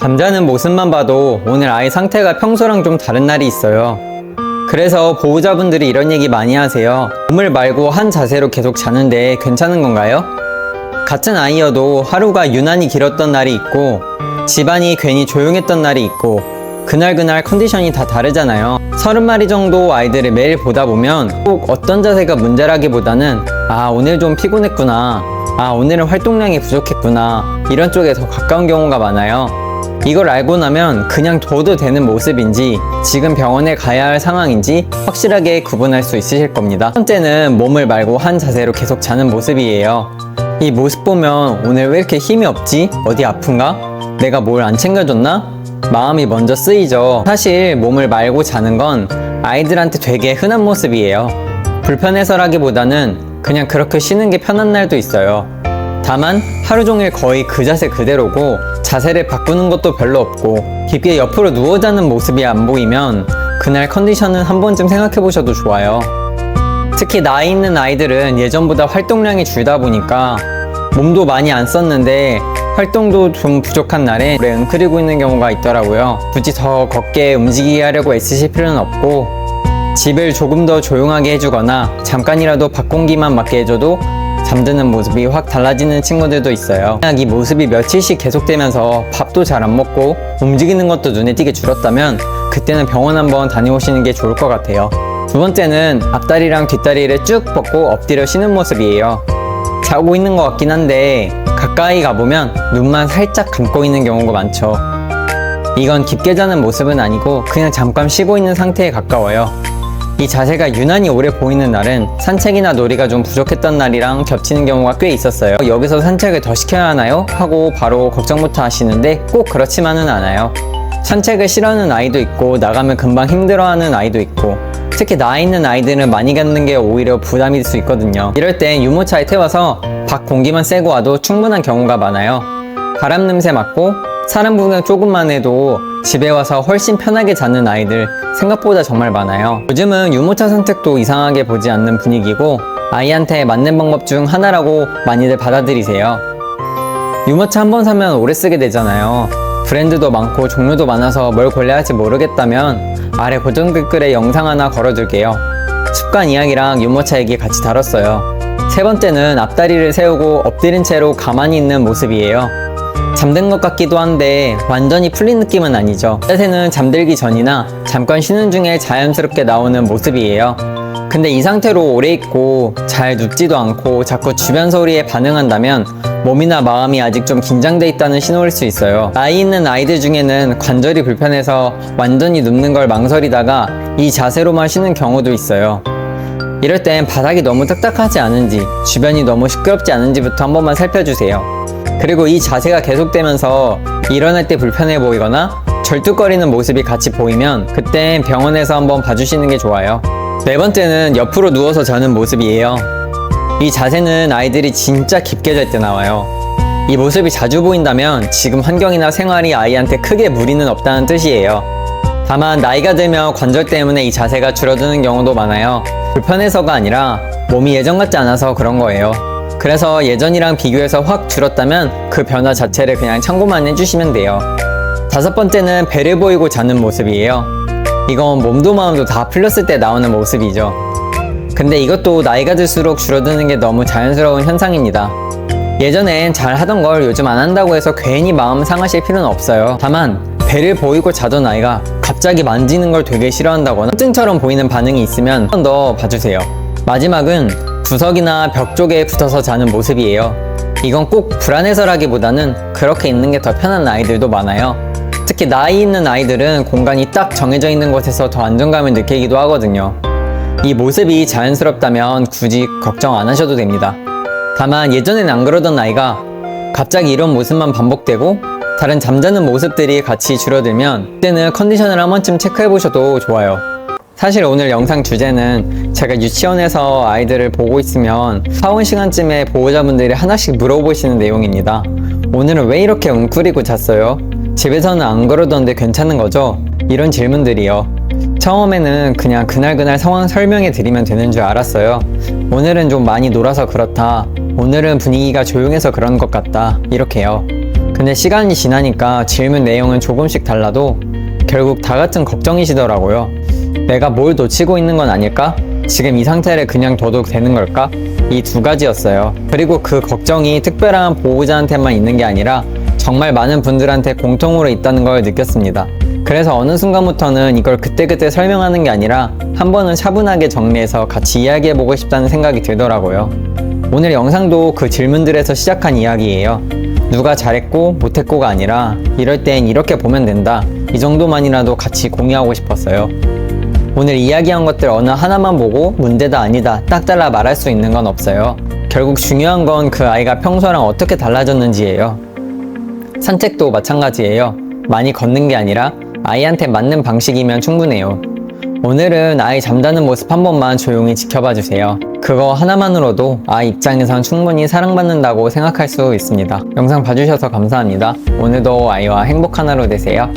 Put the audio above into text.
잠자는 모습만 봐도 오늘 아이 상태가 평소랑 좀 다른 날이 있어요. 그래서 보호자분들이 이런 얘기 많이 하세요. 몸을 말고 한 자세로 계속 자는데 괜찮은 건가요? 같은 아이여도 하루가 유난히 길었던 날이 있고 집안이 괜히 조용했던 날이 있고 그날 컨디션이 다 다르잖아요. 30마리 정도 아이들을 매일 보다 보면 꼭 어떤 자세가 문제라기보다는 오늘 좀 피곤했구나, 오늘은 활동량이 부족했구나, 이런 쪽에 더 가까운 경우가 많아요. 이걸 알고 나면 그냥 둬도 되는 모습인지 지금 병원에 가야 할 상황인지 확실하게 구분할 수 있으실 겁니다. 첫 번째는 몸을 말고 한 자세로 계속 자는 모습이에요. 이 모습 보면 오늘 왜 이렇게 힘이 없지? 어디 아픈가? 내가 뭘 안 챙겨줬나? 마음이 먼저 쓰이죠. 사실 몸을 말고 자는 건 아이들한테 되게 흔한 모습이에요. 불편해서라기보다는 그냥 그렇게 쉬는 게 편한 날도 있어요. 다만 하루 종일 거의 그 자세 그대로고 자세를 바꾸는 것도 별로 없고 깊게 옆으로 누워 자는 모습이 안 보이면 그날 컨디션은 한 번쯤 생각해 보셔도 좋아요. 특히 나이 있는 아이들은 예전보다 활동량이 줄다 보니까 몸도 많이 안 썼는데 활동도 좀 부족한 날에 오래 웅크리고 있는 경우가 있더라고요. 굳이 더 걷게 움직이게 하려고 애쓰실 필요는 없고 집을 조금 더 조용하게 해주거나 잠깐이라도 밖 공기만 맞게 해줘도 잠드는 모습이 확 달라지는 친구들도 있어요. 만약 이 모습이 며칠씩 계속되면서 밥도 잘 안 먹고 움직이는 것도 눈에 띄게 줄었다면 그때는 병원 한번 다녀오시는 게 좋을 것 같아요. 두 번째는 앞다리랑 뒷다리를 쭉 뻗고 엎드려 쉬는 모습이에요. 자고 있는 것 같긴 한데 가까이 가보면 눈만 살짝 감고 있는 경우가 많죠. 이건 깊게 자는 모습은 아니고 그냥 잠깐 쉬고 있는 상태에 가까워요. 이 자세가 유난히 오래 보이는 날은 산책이나 놀이가 좀 부족했던 날이랑 겹치는 경우가 꽤 있었어요. 여기서 산책을 더 시켜야 하나요? 하고 바로 걱정부터 하시는데 꼭 그렇지만은 않아요. 산책을 싫어하는 아이도 있고 나가면 금방 힘들어하는 아이도 있고 특히 나이 있는 아이들은 많이 갖는 게 오히려 부담일 수 있거든요. 이럴 땐 유모차에 태워서 밖 공기만 쐬고 와도 충분한 경우가 많아요. 바람 냄새 맡고 사람 구경 조금만 해도 집에 와서 훨씬 편하게 자는 아이들 생각보다 정말 많아요. 요즘은 유모차 선택도 이상하게 보지 않는 분위기고 아이한테 맞는 방법 중 하나라고 많이들 받아들이세요. 유모차 한번 사면 오래 쓰게 되잖아요. 브랜드도 많고 종류도 많아서 뭘 골라야 할지 모르겠다면 아래 고정 댓글에 영상 하나 걸어둘게요. 습관 이야기랑 유모차 얘기 같이 다뤘어요. 세 번째는 앞다리를 세우고 엎드린 채로 가만히 있는 모습이에요. 잠든 것 같기도 한데 완전히 풀린 느낌은 아니죠. 자세는 잠들기 전이나 잠깐 쉬는 중에 자연스럽게 나오는 모습이에요. 근데 이 상태로 오래 있고 잘 눕지도 않고 자꾸 주변 소리에 반응한다면 몸이나 마음이 아직 좀 긴장돼 있다는 신호일 수 있어요. 나이 있는 아이들 중에는 관절이 불편해서 완전히 눕는 걸 망설이다가 이 자세로만 쉬는 경우도 있어요. 이럴 땐 바닥이 너무 딱딱하지 않은지 주변이 너무 시끄럽지 않은지부터 한 번만 살펴주세요. 그리고 이 자세가 계속되면서 일어날 때 불편해 보이거나 절뚝거리는 모습이 같이 보이면 그땐 병원에서 한번 봐주시는 게 좋아요. 네 번째는 옆으로 누워서 자는 모습이에요. 이 자세는 아이들이 진짜 깊게 잘 때 나와요. 이 모습이 자주 보인다면 지금 환경이나 생활이 아이한테 크게 무리는 없다는 뜻이에요. 다만 나이가 들면 관절 때문에 이 자세가 줄어드는 경우도 많아요. 불편해서가 아니라 몸이 예전 같지 않아서 그런 거예요. 그래서 예전이랑 비교해서 확 줄었다면 그 변화 자체를 그냥 참고만 해주시면 돼요. 다섯 번째는 배를 보이고 자는 모습이에요. 이건 몸도 마음도 다 풀렸을 때 나오는 모습이죠. 근데 이것도 나이가 들수록 줄어드는 게 너무 자연스러운 현상입니다. 예전엔 잘 하던 걸 요즘 안 한다고 해서 괜히 마음 상하실 필요는 없어요. 다만 배를 보이고 자던 아이가 갑자기 만지는 걸 되게 싫어한다거나 통증처럼 보이는 반응이 있으면 한 번 더 봐주세요. 마지막은 구석이나 벽 쪽에 붙어서 자는 모습이에요. 이건 꼭 불안해서라기보다는 그렇게 있는 게 더 편한 아이들도 많아요. 특히 나이 있는 아이들은 공간이 딱 정해져 있는 곳에서 더 안정감을 느끼기도 하거든요. 이 모습이 자연스럽다면 굳이 걱정 안 하셔도 됩니다. 다만 예전엔 안 그러던 아이가 갑자기 이런 모습만 반복되고 다른 잠자는 모습들이 같이 줄어들면 그때는 컨디션을 한 번쯤 체크해 보셔도 좋아요. 사실 오늘 영상 주제는 제가 유치원에서 아이들을 보고 있으면 사원 시간쯤에 보호자분들이 하나씩 물어보시는 내용입니다. 오늘은 왜 이렇게 웅크리고 잤어요? 집에서는 안 그러던데 괜찮은 거죠? 이런 질문들이요. 처음에는 그냥 그날 상황 설명해 드리면 되는 줄 알았어요. 오늘은 좀 많이 놀아서 그렇다. 오늘은 분위기가 조용해서 그런 것 같다. 이렇게요. 근데 시간이 지나니까 질문 내용은 조금씩 달라도 결국 다 같은 걱정이시더라고요. 내가 뭘 놓치고 있는 건 아닐까? 지금 이 상태를 그냥 둬도 되는 걸까? 이 두 가지였어요. 그리고 그 걱정이 특별한 보호자한테만 있는 게 아니라 정말 많은 분들한테 공통으로 있다는 걸 느꼈습니다. 그래서 어느 순간부터는 이걸 그때그때 설명하는 게 아니라 한 번은 차분하게 정리해서 같이 이야기해보고 싶다는 생각이 들더라고요. 오늘 영상도 그 질문들에서 시작한 이야기예요. 누가 잘했고 못했고가 아니라 이럴 땐 이렇게 보면 된다. 이 정도만이라도 같이 공유하고 싶었어요. 오늘 이야기한 것들 어느 하나만 보고 문제다 아니다 딱 잘라 말할 수 있는 건 없어요. 결국 중요한 건 그 아이가 평소랑 어떻게 달라졌는지예요. 산책도 마찬가지예요. 많이 걷는 게 아니라 아이한테 맞는 방식이면 충분해요. 오늘은 아이 잠자는 모습 한 번만 조용히 지켜봐 주세요. 그거 하나만으로도 아이 입장에선 충분히 사랑받는다고 생각할 수 있습니다. 영상 봐주셔서 감사합니다. 오늘도 아이와 행복한 하루 되세요.